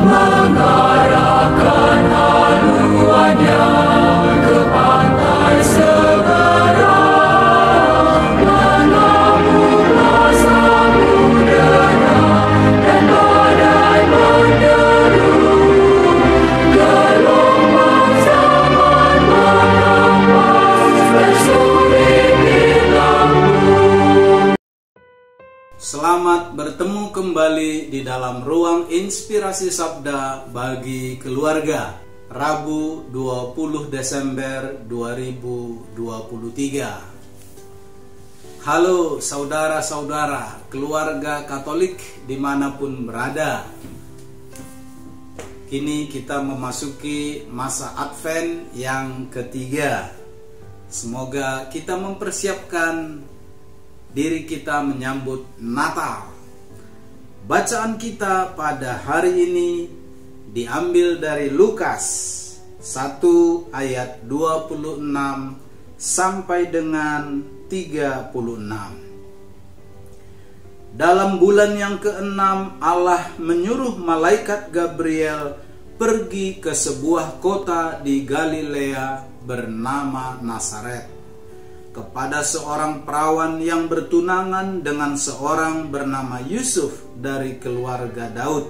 mengarahkan haluannya ke pantai seberang, mengamuklah samudera dan badai menderu, gelombang zaman menghempas tersulit di lambung. Selamat bertemu kembali di dalam ruang inspirasi sabda bagi keluarga, Rabu 20 Desember 2023. Halo saudara-saudara keluarga Katolik dimanapun berada. Kini kita memasuki masa Advent yang ketiga. Semoga kita mempersiapkan diri kita menyambut Natal. Bacaan kita pada hari ini diambil dari Lukas 1 ayat 26 sampai dengan 36. Dalam bulan yang ke-6 Allah menyuruh malaikat Gabriel pergi ke sebuah kota di Galilea bernama Nazaret, kepada seorang perawan yang bertunangan dengan seorang bernama Yusuf dari keluarga Daud.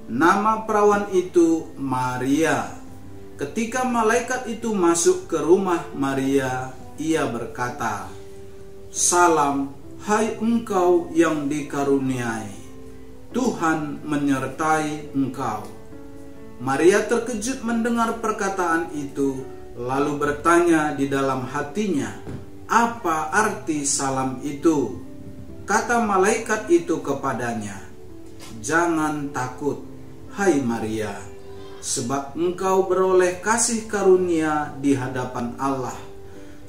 Nama perawan itu Maria. Ketika malaikat itu masuk ke rumah Maria, ia berkata, "Salam, hai engkau yang dikaruniai, Tuhan menyertai engkau." Maria terkejut mendengar perkataan itu, lalu bertanya di dalam hatinya, "Apa arti salam itu?" Kata malaikat itu kepadanya, "Jangan takut, hai Maria, sebab engkau beroleh kasih karunia di hadapan Allah.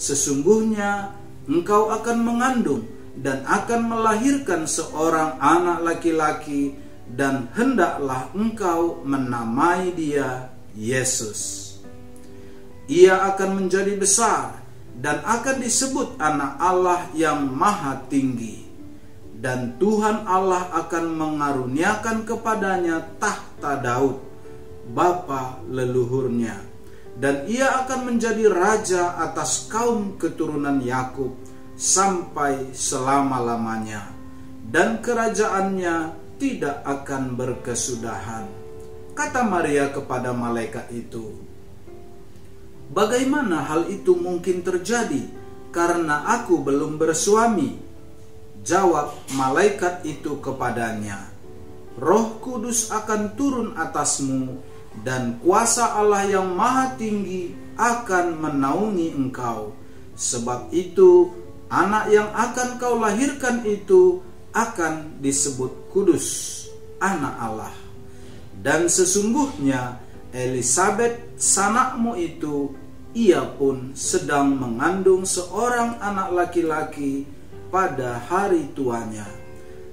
Sesungguhnya engkau akan mengandung dan akan melahirkan seorang anak laki-laki, dan hendaklah engkau menamai dia Yesus. Ia akan menjadi besar dan akan disebut anak Allah yang maha tinggi. Dan Tuhan Allah akan mengaruniakan kepadanya tahta Daud, bapa leluhurnya. Dan ia akan menjadi raja atas kaum keturunan Yakub sampai selama-lamanya. Dan kerajaannya tidak akan berkesudahan." Kata Maria kepada malaikat itu, "Bagaimana hal itu mungkin terjadi, karena aku belum bersuami?" Jawab malaikat itu kepadanya, "Roh Kudus akan turun atasmu, dan kuasa Allah yang maha tinggi akan menaungi engkau. Sebab itu, anak yang akan kau lahirkan itu akan disebut kudus, anak Allah. Dan sesungguhnya Elisabet sanakmu itu, ia pun sedang mengandung seorang anak laki-laki pada hari tuanya.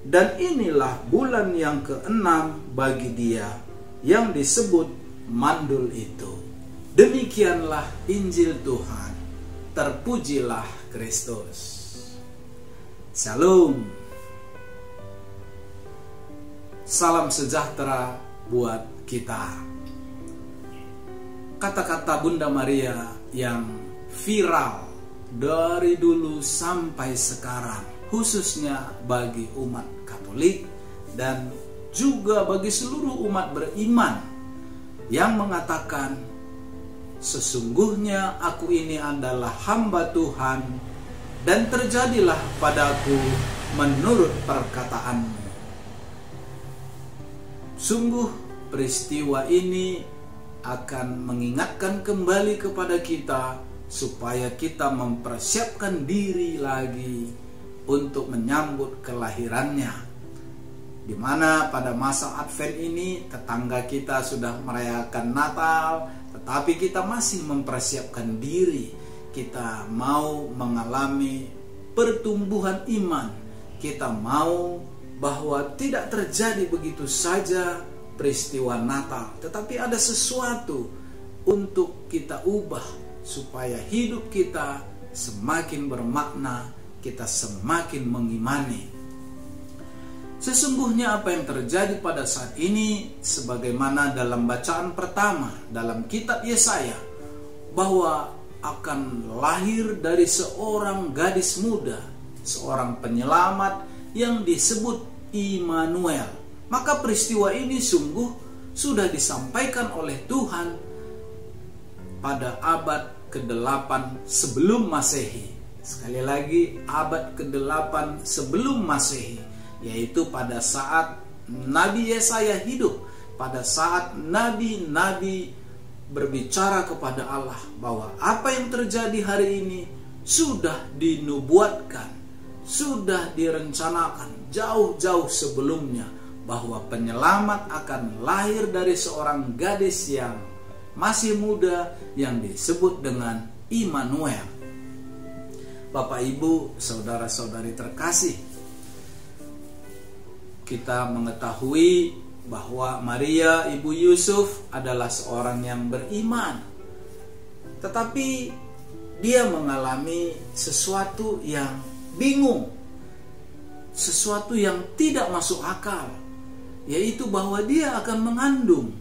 Dan inilah bulan yang ke-6 bagi dia, yang disebut mandul itu." Demikianlah Injil Tuhan. Terpujilah Kristus. Shalom. Salam sejahtera buat kita. Kata-kata Bunda Maria yang viral dari dulu sampai sekarang, khususnya bagi umat Katolik dan juga bagi seluruh umat beriman, yang mengatakan, "Sesungguhnya aku ini adalah hamba Tuhan, dan terjadilah padaku menurut perkataanmu." Sungguh peristiwa ini akan mengingatkan kembali kepada kita supaya kita mempersiapkan diri lagi untuk menyambut kelahirannya. Di mana pada masa Advent ini tetangga kita sudah merayakan Natal, tetapi kita masih mempersiapkan diri. Kita mau mengalami pertumbuhan iman. Kita mau bahwa tidak terjadi begitu saja peristiwa Natal, tetapi ada sesuatu untuk kita ubah supaya hidup kita semakin bermakna, kita semakin mengimani. Sesungguhnya apa yang terjadi pada saat ini, sebagaimana dalam bacaan pertama dalam kitab Yesaya, bahwa akan lahir dari seorang gadis muda, seorang penyelamat yang disebut Immanuel. Maka peristiwa ini sungguh sudah disampaikan oleh Tuhan pada abad ke-8 sebelum Masehi. Sekali lagi, abad ke-8 sebelum Masehi, yaitu pada saat Nabi Yesaya hidup, pada saat nabi-nabi berbicara kepada Allah bahwa apa yang terjadi hari ini sudah dinubuatkan, sudah direncanakan jauh-jauh sebelumnya, bahwa penyelamat akan lahir dari seorang gadis yang masih muda yang disebut dengan Immanuel. Bapak, Ibu, saudara-saudari terkasih, kita mengetahui bahwa Maria ibu Yusuf adalah seorang yang beriman, tetapi dia mengalami sesuatu yang bingung, sesuatu yang tidak masuk akal, yaitu bahwa dia akan mengandung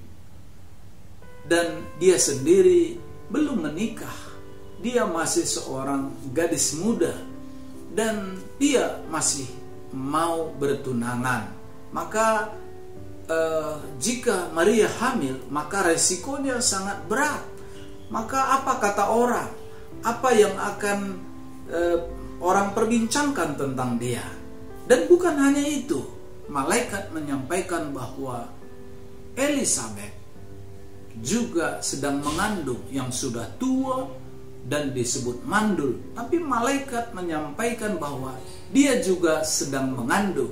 dan dia sendiri belum menikah. Dia masih seorang gadis muda dan dia masih mau bertunangan. Maka jika Maria hamil, maka resikonya sangat berat. Maka apa kata orang? Apa yang akan orang perbincangkan tentang dia? Dan bukan hanya itu, malaikat menyampaikan bahwa Elizabeth juga sedang mengandung, yang sudah tua dan disebut mandul. Tapi malaikat menyampaikan bahwa dia juga sedang mengandung.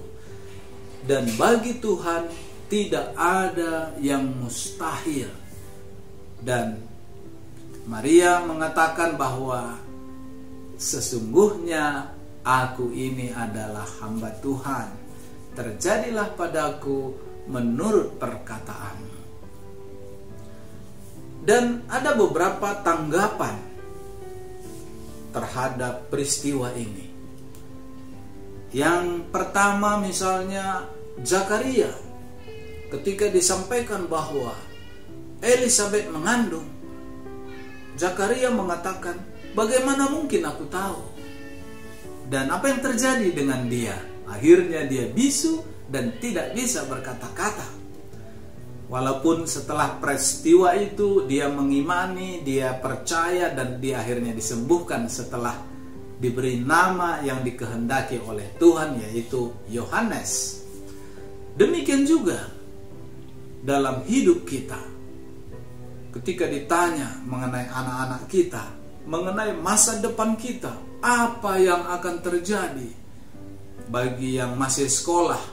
Dan bagi Tuhan tidak ada yang mustahil. Dan Maria mengatakan bahwa sesungguhnya aku ini adalah hamba Tuhan. Terjadilah padaku menurut perkataanmu. Dan ada beberapa tanggapan terhadap peristiwa ini. Yang pertama, misalnya Zakaria, ketika disampaikan bahwa Elizabeth mengandung, Zakaria mengatakan, bagaimana mungkin aku tahu? Dan apa yang terjadi dengan dia? Akhirnya dia bisu dan tidak bisa berkata-kata. Walaupun setelah peristiwa itu dia mengimani, dia percaya, dan dia akhirnya disembuhkan setelah diberi nama yang dikehendaki oleh Tuhan, yaitu Yohanes. Demikian juga dalam hidup kita, ketika ditanya mengenai anak-anak kita, mengenai masa depan kita, apa yang akan terjadi bagi yang masih sekolah,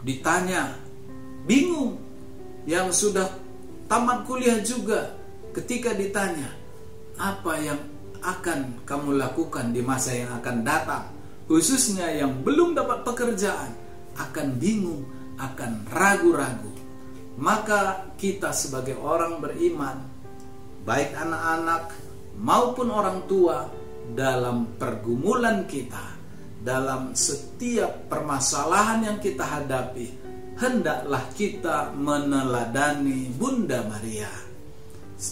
ditanya bingung. Yang sudah tamat kuliah juga, ketika ditanya apa yang akan kamu lakukan di masa yang akan datang, khususnya yang belum dapat pekerjaan, akan bingung, akan ragu-ragu. Maka kita sebagai orang beriman, baik anak-anak maupun orang tua, dalam pergumulan kita, dalam setiap permasalahan yang kita hadapi, hendaklah kita meneladani Bunda Maria.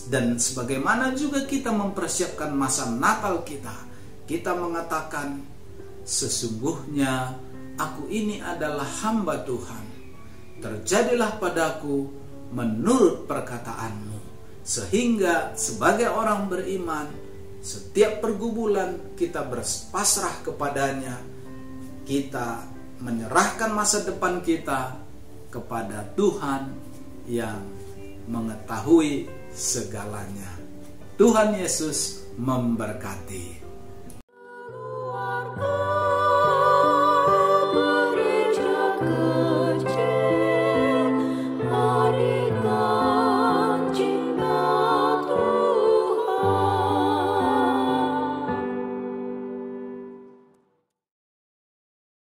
Dan sebagaimana juga kita mempersiapkan masa Natal kita, kita mengatakan, sesungguhnya aku ini adalah hamba Tuhan. Terjadilah padaku menurut perkataanmu. Sehingga sebagai orang beriman, setiap pergumulan kita berpasrah kepadanya. Kita menyerahkan masa depan kita kepada Tuhan yang mengetahui segalanya. Tuhan Yesus memberkati.